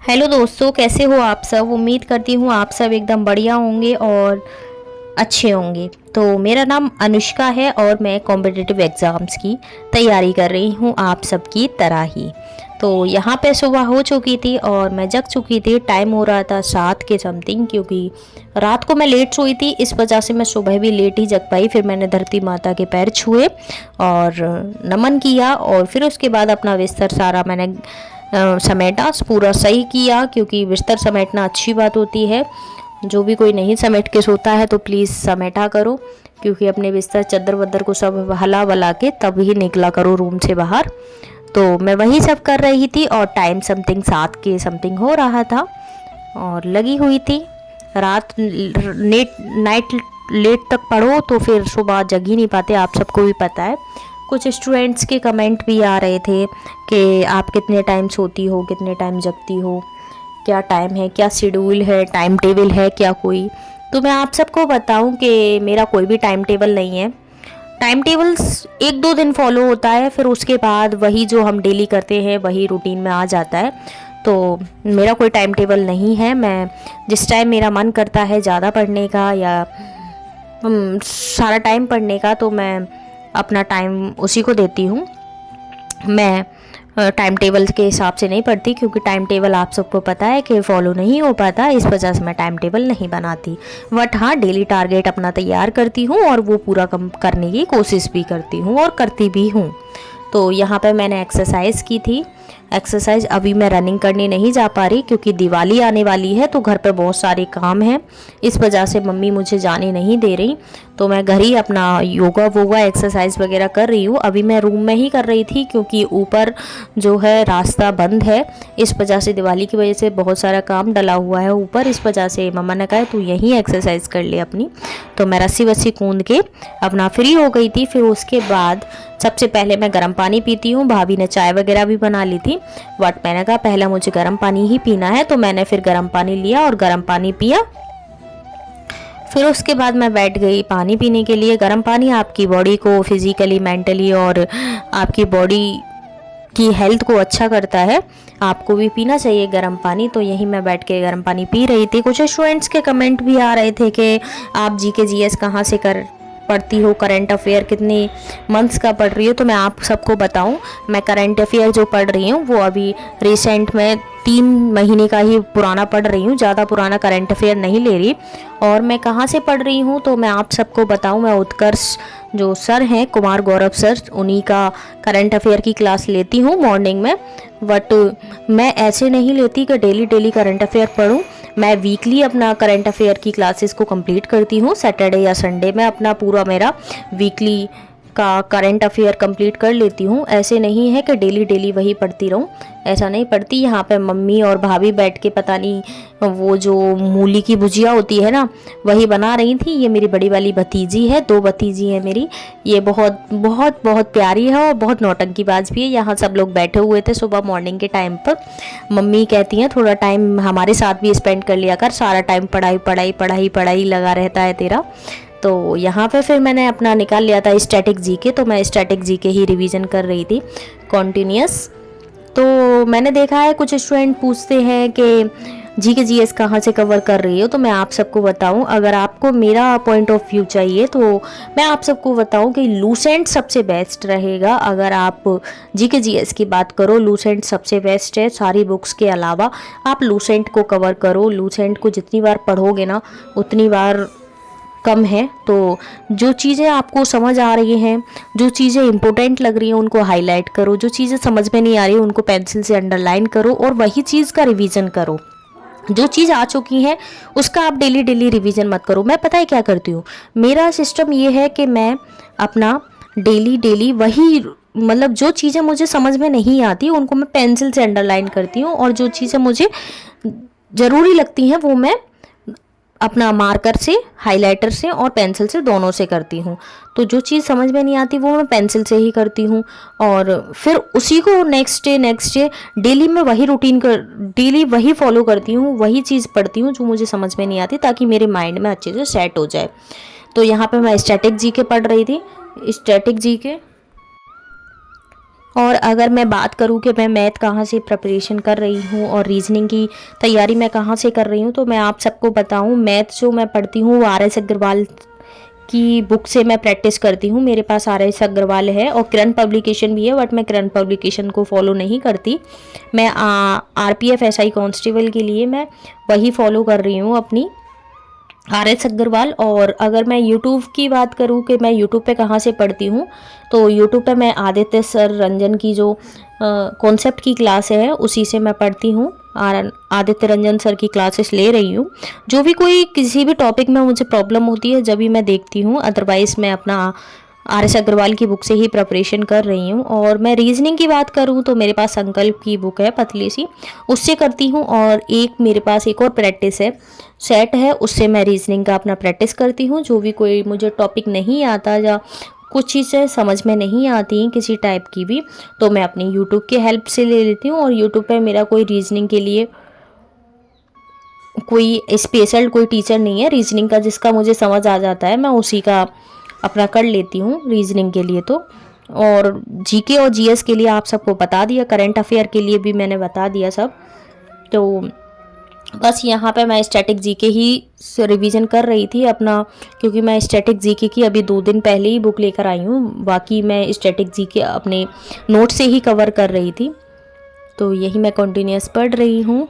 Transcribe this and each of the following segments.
Hello दोस्तों, कैसे हो आप सब। उम्मीद करती हूँ आप सब एकदम बढ़िया होंगे और अच्छे होंगे। तो मेरा नाम अनुष्का है और मैं कॉम्पिटिटिव एग्ज़ाम्स की तैयारी कर रही हूँ आप सबकी तरह ही। तो यहाँ पे सुबह हो चुकी थी और मैं जग चुकी थी। टाइम हो रहा था 7 के समथिंग, क्योंकि रात को मैं लेट सोई थी, इस वजह से मैं सुबह भी लेट ही जग पाई। फिर मैंने धरती माता के पैर छुए और नमन किया और फिर उसके बाद अपना बिस्तर सारा मैंने समेटा, पूरा सही किया, क्योंकि बिस्तर समेटना अच्छी बात होती है। जो भी कोई नहीं समेट के सोता है तो प्लीज़ समेटा करो, क्योंकि अपने बिस्तर चद्दर वद्दर को सब हला वला के तब ही निकला करो रूम से बाहर। तो मैं वही सब कर रही थी और टाइम समथिंग 7 के समथिंग हो रहा था और लगी हुई थी। रात नाइट लेट तक पढ़ो तो फिर सुबह जग ही नहीं पाते, आप सबको भी पता है। कुछ स्टूडेंट्स के कमेंट भी आ रहे थे कि आप कितने टाइम सोती हो, कितने टाइम जगती हो, क्या टाइम है, क्या शेड्यूल है, टाइम टेबल है क्या कोई। तो मैं आप सबको बताऊं कि मेरा कोई भी टाइम टेबल नहीं है। टाइम टेबल्स एक दो दिन फॉलो होता है, फिर उसके बाद वही जो हम डेली करते हैं वही रूटीन में आ जाता है। तो मेरा कोई टाइम टेबल नहीं है। मैं जिस टाइम मेरा मन करता है ज़्यादा पढ़ने का या सारा टाइम पढ़ने का, तो मैं अपना टाइम उसी को देती हूँ। मैं टाइम टेबल के हिसाब से नहीं पढ़ती, क्योंकि टाइम टेबल आप सबको पता है कि फॉलो नहीं हो पाता, इस वजह से मैं टाइम टेबल नहीं बनाती। बट हाँ, डेली टारगेट अपना तैयार करती हूँ और वो पूरा करने की कोशिश भी करती हूँ और करती भी हूँ। तो यहाँ पे मैंने एक्सरसाइज की थी। एक्सरसाइज अभी मैं रनिंग करने नहीं जा पा रही, क्योंकि दिवाली आने वाली है तो घर पर बहुत सारे काम हैं, इस वजह से मम्मी मुझे जाने नहीं दे रही। तो मैं घर ही अपना योगा वोगा एक्सरसाइज वगैरह कर रही हूँ। अभी मैं रूम में ही कर रही थी, क्योंकि ऊपर जो है रास्ता बंद है, इस वजह से दिवाली की वजह से बहुत सारा काम डला हुआ है ऊपर। इस वजह से मम्मा ने कहा तू यहीं एक्सरसाइज कर ले अपनी। तो मैं रस्सी वस्सी कूद के अपना फ्री हो गई थी। फिर उसके बाद सबसे पहले मैं गर्म पानी पीती हूँ। भाभी ने चाय वगैरह भी बना ली थी, बट मैंने कहा पहला मुझे गर्म पानी ही पीना है, तो मैंने फिर गर्म पानी लिया और गर्म पानी पिया। फिर उसके बाद मैं बैठ गई पानी पीने के लिए। गर्म पानी आपकी बॉडी को फिजिकली, मेंटली और आपकी बॉडी की हेल्थ को अच्छा करता है। आपको भी पीना चाहिए गर्म पानी। तो यही मैं बैठ के गर्म पानी पी रही थी। कुछ स्टूडेंट्स के कमेंट भी आ रहे थे कि आप जीके जीएस कहाँ से कर पढ़ती हो, करंट अफेयर कितने मंथ्स का पढ़ रही हो। तो मैं आप सबको बताऊं, मैं करंट अफेयर जो पढ़ रही हूँ वो अभी रिसेंट में 3 महीने का ही पुराना पढ़ रही हूँ, ज़्यादा पुराना करंट अफेयर नहीं ले रही। और मैं कहाँ से पढ़ रही हूँ तो मैं आप सबको बताऊं, मैं उत्कर्ष जो सर हैं, कुमार गौरव सर, उन्हीं का करंट अफेयर की क्लास लेती हूँ मॉर्निंग में। बट मैं ऐसे नहीं लेती कि डेली डेली करंट अफेयर पढूं। मैं वीकली अपना करंट अफेयर की क्लासेस को कंप्लीट करती हूँ। सैटरडे या संडे में अपना पूरा मेरा वीकली का करंट अफेयर कंप्लीट कर लेती हूँ। ऐसे नहीं है कि डेली डेली वही पढ़ती रहूँ, ऐसा नहीं पढ़ती। यहाँ पे मम्मी और भाभी बैठ के पता नहीं वो जो मूली की भुजिया होती है ना, वही बना रही थी। ये मेरी बड़ी वाली भतीजी है, 2 भतीजी है मेरी। ये बहुत बहुत बहुत प्यारी है और बहुत नौटंकीबाज भी है। यहाँ सब लोग बैठे हुए थे सुबह मॉर्निंग के टाइम पर। मम्मी कहती हैं थोड़ा टाइम हमारे साथ भी स्पेंड कर लिया कर, सारा टाइम पढ़ाई पढ़ाई पढ़ाई पढ़ाई लगा रहता है तेरा। तो यहाँ पे फिर मैंने अपना निकाल लिया था स्टैटिक जीके। तो मैं स्टैटिक जीके ही रिवीजन कर रही थी कॉन्टिन्यूस। तो मैंने देखा है कुछ स्टूडेंट पूछते हैं कि जीके जीएस कहाँ से कवर कर रही हो। तो मैं आप सबको बताऊं, अगर आपको मेरा पॉइंट ऑफ व्यू चाहिए तो मैं आप सबको बताऊं कि लूसेंट सबसे बेस्ट रहेगा। अगर आप जीके जीएस की बात करो, लूसेंट सबसे बेस्ट है। सारी बुक्स के अलावा आप लूसेंट को कवर करो। लूसेंट को जितनी बार पढ़ोगे ना उतनी बार कम है। तो जो चीज़ें आपको समझ आ रही हैं, जो चीज़ें इंपॉर्टेंट लग रही हैं, उनको हाईलाइट करो। जो चीज़ें समझ में नहीं आ रही उनको पेंसिल से अंडरलाइन करो और वही चीज़ का रिवीजन करो। जो चीज़ आ चुकी है उसका आप डेली डेली रिवीजन मत करो। मैं पता है क्या करती हूँ, मेरा सिस्टम ये है कि मैं अपना डेली डेली वही, मतलब जो चीज़ें मुझे समझ में नहीं आती उनको मैं पेंसिल से अंडरलाइन करती हूँ, और जो चीज़ें मुझे ज़रूरी लगती हैं वो मैं अपना मार्कर से, हाइलाइटर से और पेंसिल से, दोनों से करती हूँ। तो जो चीज़ समझ में नहीं आती वो मैं पेंसिल से ही करती हूँ, और फिर उसी को नेक्स्ट डे डेली मैं वही रूटीन कर, डेली वही फॉलो करती हूँ, वही चीज़ पढ़ती हूँ जो मुझे समझ में नहीं आती, ताकि मेरे माइंड में अच्छे से सेट हो जाए। तो यहाँ पे मैं स्टैटिक जीके पढ़ रही थी। स्टैटिक जीके और अगर मैं बात करूँ कि मैं मैथ कहाँ से प्रिपरेशन कर रही हूँ और रीजनिंग की तैयारी मैं कहाँ से कर रही हूँ, तो मैं आप सबको बताऊँ, मैथ जो मैं पढ़ती हूँ वो आर एस अग्रवाल की बुक से मैं प्रैक्टिस करती हूँ। मेरे पास आर एस अग्रवाल है और किरण पब्लिकेशन भी है, बट मैं किरण पब्लिकेशन को फॉलो नहीं करती। मैं R P F S I constable के लिए मैं वही फॉलो कर रही हूँ अपनी आर एस अग्रवाल। और अगर मैं यूट्यूब की बात करूँ कि मैं यूट्यूब पे कहाँ से पढ़ती हूँ, तो यूट्यूब पे मैं आदित्य सर रंजन की जो कॉन्सेप्ट की क्लास है उसी से मैं पढ़ती हूँ। आदित्य रंजन सर की क्लासेस ले रही हूँ। जो भी कोई किसी भी टॉपिक में मुझे प्रॉब्लम होती है जब भी मैं देखती हूँ, अदरवाइज़ मैं अपना आर एस अग्रवाल की बुक से ही प्रिपरेशन कर रही हूँ। और मैं रीजनिंग की बात करूँ तो मेरे पास संकल्प की बुक है पतली सी, उससे करती हूँ। और एक मेरे पास एक और प्रैक्टिस है सेट है, उससे मैं रीजनिंग का अपना प्रैक्टिस करती हूँ। जो भी कोई मुझे टॉपिक नहीं आता या कुछ चीज़ें समझ में नहीं आती किसी टाइप की भी, तो मैं अपनी यूट्यूब की हेल्प से ले लेती हूँ। और यूट्यूब पे मेरा कोई रीजनिंग के लिए कोई स्पेशल कोई टीचर नहीं है रीजनिंग का, जिसका मुझे समझ आ जाता है मैं उसी का अपना कर लेती हूँ रीजनिंग के लिए। तो और जीके और जीएस के लिए आप सबको बता दिया, करंट अफेयर के लिए भी मैंने बता दिया सब। तो बस यहाँ पे मैं स्टैटिक जीके ही रिवीजन कर रही थी अपना, क्योंकि मैं स्टैटिक जीके की अभी 2 दिन पहले ही बुक लेकर आई हूँ। बाकी मैं स्टैटिक जीके अपने नोट से ही कवर कर रही थी, तो यही मैं कंटिन्यूस पढ़ रही हूँ।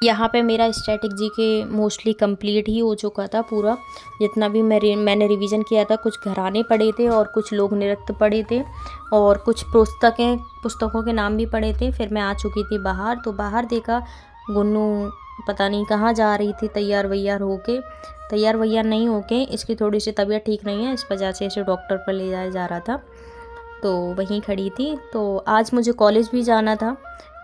यहाँ पे मेरा स्टैटिक जीके मोस्टली कंप्लीट ही हो चुका था पूरा, जितना भी मैंने रिवीजन किया था। कुछ घराने पढ़े थे और कुछ लोक नृत्य पढ़े थे और कुछ पुस्तकों के नाम भी पढ़े थे। फिर मैं आ चुकी थी बाहर, तो बाहर देखा गुन्नू पता नहीं कहाँ जा रही थी तैयार वैयार नहीं होके। इसकी थोड़ी सी तबीयत ठीक नहीं है, इस वजह से इसे डॉक्टर पर ले जाया जा रहा था, तो वहीं खड़ी थी। तो आज मुझे कॉलेज भी जाना था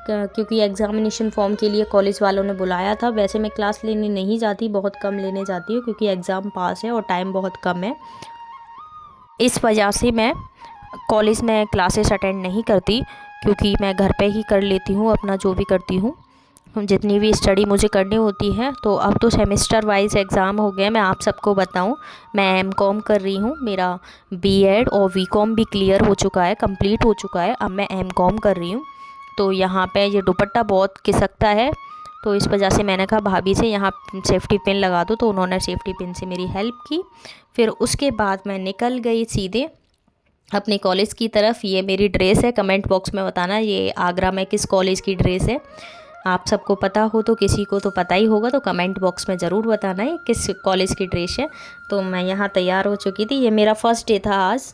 क्योंकि एग्ज़ामिनेशन फॉर्म के लिए कॉलेज वालों ने बुलाया था। वैसे मैं क्लास लेने नहीं जाती, बहुत कम लेने जाती हूँ क्योंकि एग्ज़ाम पास है और टाइम बहुत कम है। इस वजह से मैं कॉलेज में क्लासेस अटेंड नहीं करती, क्योंकि मैं घर पे ही कर लेती हूँ अपना जो भी करती हूँ, जितनी भी स्टडी मुझे करनी होती है। तो अब तो सेमेस्टर वाइज एग्ज़ाम हो गए। मैं आप सबको बताऊं, मैं एमकॉम कर रही हूँ। मेरा बीएड और बीकॉम भी क्लियर हो चुका है, कंप्लीट हो चुका है। अब मैं एमकॉम कर रही हूँ। तो यहाँ पे ये दुपट्टा बहुत खिसकता है, तो इस वजह से मैंने कहा भाभी से यहाँ सेफ्टी पिन लगा दो, तो उन्होंने सेफ्टी पिन से मेरी हेल्प की। फिर उसके बाद मैं निकल गई सीधे अपने कॉलेज की तरफ। ये मेरी ड्रेस है, कमेंट बॉक्स में बताना ये आगरा में किस कॉलेज की ड्रेस है। आप सबको पता हो तो, किसी को तो पता ही होगा, तो कमेंट बॉक्स में ज़रूर बताना है किस कॉलेज की ड्रेस है। तो मैं यहाँ तैयार हो चुकी थी, ये मेरा फर्स्ट डे था आज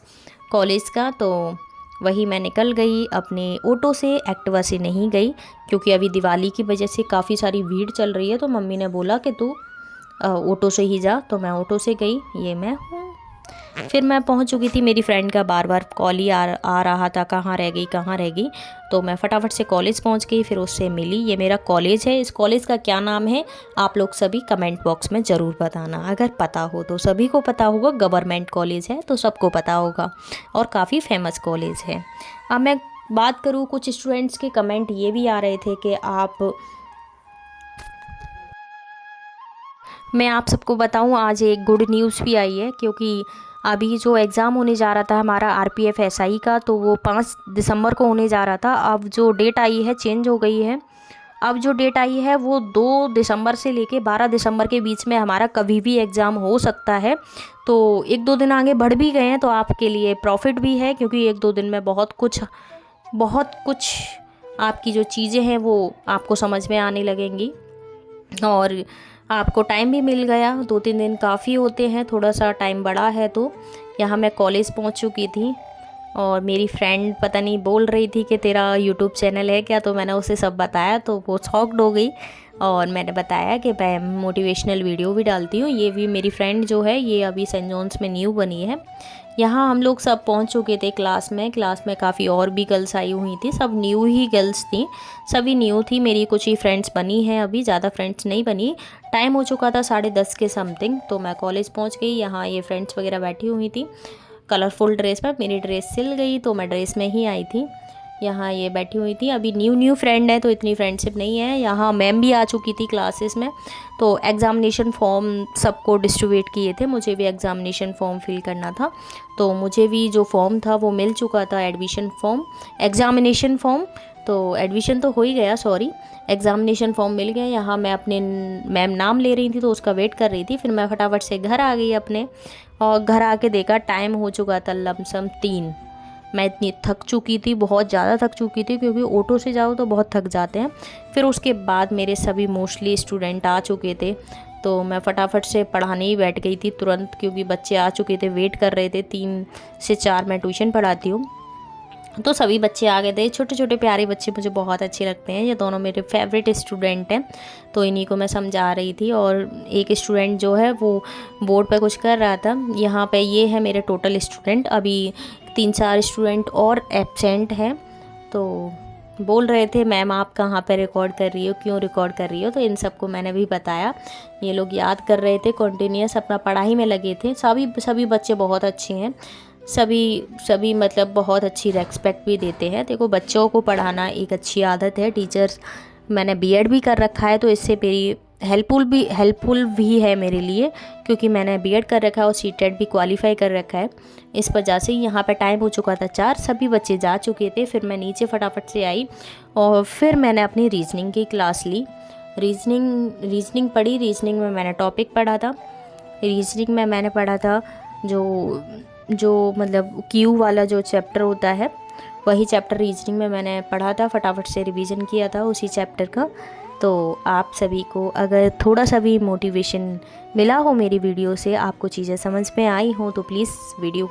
कॉलेज का। तो वही मैं निकल गई अपने ऑटो से, एक्टिवा से नहीं गई क्योंकि अभी दिवाली की वजह से काफ़ी सारी भीड़ चल रही है। तो मम्मी ने बोला कि तू ऑटो से ही जा, तो मैं ऑटो से गई। ये मैं हूँ। फिर मैं पहुंच चुकी थी, मेरी फ्रेंड का बार बार कॉल ही आ रहा था, कहाँ रह गई। तो मैं फटाफट से कॉलेज पहुंच गई, फिर उससे मिली। ये मेरा कॉलेज है। इस कॉलेज का क्या नाम है आप लोग सभी कमेंट बॉक्स में ज़रूर बताना, अगर पता हो तो। सभी को पता होगा, गवर्नमेंट कॉलेज है तो सबको पता होगा और काफ़ी फेमस कॉलेज है। अब मैं बात करूँ, कुछ स्टूडेंट्स के कमेंट ये भी आ रहे थे कि मैं आप सबको बताऊं, आज एक गुड न्यूज़ भी आई है, क्योंकि अभी जो एग्ज़ाम होने जा रहा था हमारा आरपीएफ एसआई का, तो वो 5 दिसंबर को होने जा रहा था। अब जो डेट आई है चेंज हो गई है। अब जो डेट आई है वो 2 दिसंबर से लेके 12 दिसंबर के बीच में हमारा कभी भी एग्ज़ाम हो सकता है। तो 1-2 दिन आगे बढ़ भी गए हैं, तो आपके लिए प्रॉफिट भी है, क्योंकि 1-2 दिन में बहुत कुछ आपकी जो चीज़ें हैं वो आपको समझ में आने लगेंगी और आपको टाइम भी मिल गया। 2-3 दिन काफ़ी होते हैं, थोड़ा सा टाइम बड़ा है। तो यहाँ मैं कॉलेज पहुँच चुकी थी और मेरी फ्रेंड पता नहीं बोल रही थी कि तेरा यूट्यूब चैनल है क्या, तो मैंने उसे सब बताया, तो वो शॉक्ड हो गई। और मैंने बताया कि मैं मोटिवेशनल वीडियो भी डालती हूँ। ये भी मेरी फ्रेंड जो है ये अभी सेंट जॉन्स में न्यू बनी है। यहाँ हम लोग सब पहुँच चुके थे क्लास में काफ़ी और भी गर्ल्स आई हुई थी, सब न्यू ही गर्ल्स थी, सभी न्यू थी। मेरी कुछ ही फ्रेंड्स बनी हैं, अभी ज़्यादा फ्रेंड्स नहीं बनी। टाइम हो चुका था 10:30 के समथिंग, तो मैं कॉलेज पहुँच गई। यहाँ ये फ्रेंड्स वगैरह बैठी हुई थी कलरफुल ड्रेस में। मेरी ड्रेस सिल गई तो मैं ड्रेस में ही आई थी। यहाँ ये बैठी हुई थी, अभी न्यू फ्रेंड है तो इतनी फ्रेंडशिप नहीं है। यहाँ मैम भी आ चुकी थी क्लासेस में, तो एग्ज़ामिनेशन फॉर्म सबको डिस्ट्रीब्यूट किए थे। मुझे भी एग्ज़ामिनेशन फॉर्म फिल करना था, तो मुझे भी जो फॉर्म था वो मिल चुका था, एग्ज़ामिनेशन फॉर्म। तो एडमिशन तो हो ही गया, सॉरी, एग्ज़ामिनेशन फॉर्म मिल गया। यहाँ मैं अपने मैम नाम ले रही थी तो उसका वेट कर रही थी। फिर मैं फटाफट से घर आ गई अपने, और घर आके देखा टाइम हो चुका था लमसम 3। मैं इतनी थक चुकी थी, बहुत ज़्यादा थक चुकी थी, क्योंकि ऑटो से जाओ तो बहुत थक जाते हैं। फिर उसके बाद मेरे सभी मोस्टली स्टूडेंट आ चुके थे, तो मैं फटाफट से पढ़ाने ही बैठ गई थी तुरंत, क्योंकि बच्चे आ चुके थे, वेट कर रहे थे। 3 से 4 मैं ट्यूशन पढ़ाती हूँ, तो सभी बच्चे आ गए थे। छोटे छोटे प्यारे बच्चे मुझे बहुत अच्छे लगते हैं, ये दोनों मेरे फेवरेट स्टूडेंट हैं, तो इन्हीं को मैं समझा रही थी। और एक स्टूडेंट जो है वो बोर्ड पे कुछ कर रहा था। यहाँ पे ये है मेरे टोटल स्टूडेंट, अभी 3-4 स्टूडेंट और एब्सेंट हैं। तो बोल रहे थे मैम आप कहाँ पे रिकॉर्ड कर रही हो, क्यों रिकॉर्ड कर रही हो, तो इन सबको मैंने भी बताया। ये लोग याद कर रहे थे, कॉन्टीन्यूस अपना पढ़ाई में लगे थे। सभी बच्चे बहुत अच्छे हैं, सभी मतलब बहुत अच्छी रेस्पेक्ट भी देते हैं। देखो, बच्चों को पढ़ाना एक अच्छी आदत है। टीचर्स, मैंने बीएड भी कर रखा है, तो इससे मेरी हेल्पफुल भी है मेरे लिए, क्योंकि मैंने बीएड कर रखा है और सीटेट भी क्वालिफाई कर रखा है। इस वजह से यहाँ पे टाइम हो चुका था 4, सभी बच्चे जा चुके थे। फिर मैं नीचे फटाफट से आई और फिर मैंने अपनी रीजनिंग की क्लास ली। रीजनिंग पढ़ी। रीजनिंग में मैंने टॉपिक पढ़ा था। रीजनिंग में मैंने पढ़ा था जो मतलब क्यू वाला जो चैप्टर होता है, वही चैप्टर रीजनिंग में मैंने पढ़ा था। फटाफट से रिवीजन किया था उसी चैप्टर का। तो आप सभी को अगर थोड़ा सा भी मोटिवेशन मिला हो मेरी वीडियो से, आपको चीज़ें समझ में आई हो, तो प्लीज़ वीडियो को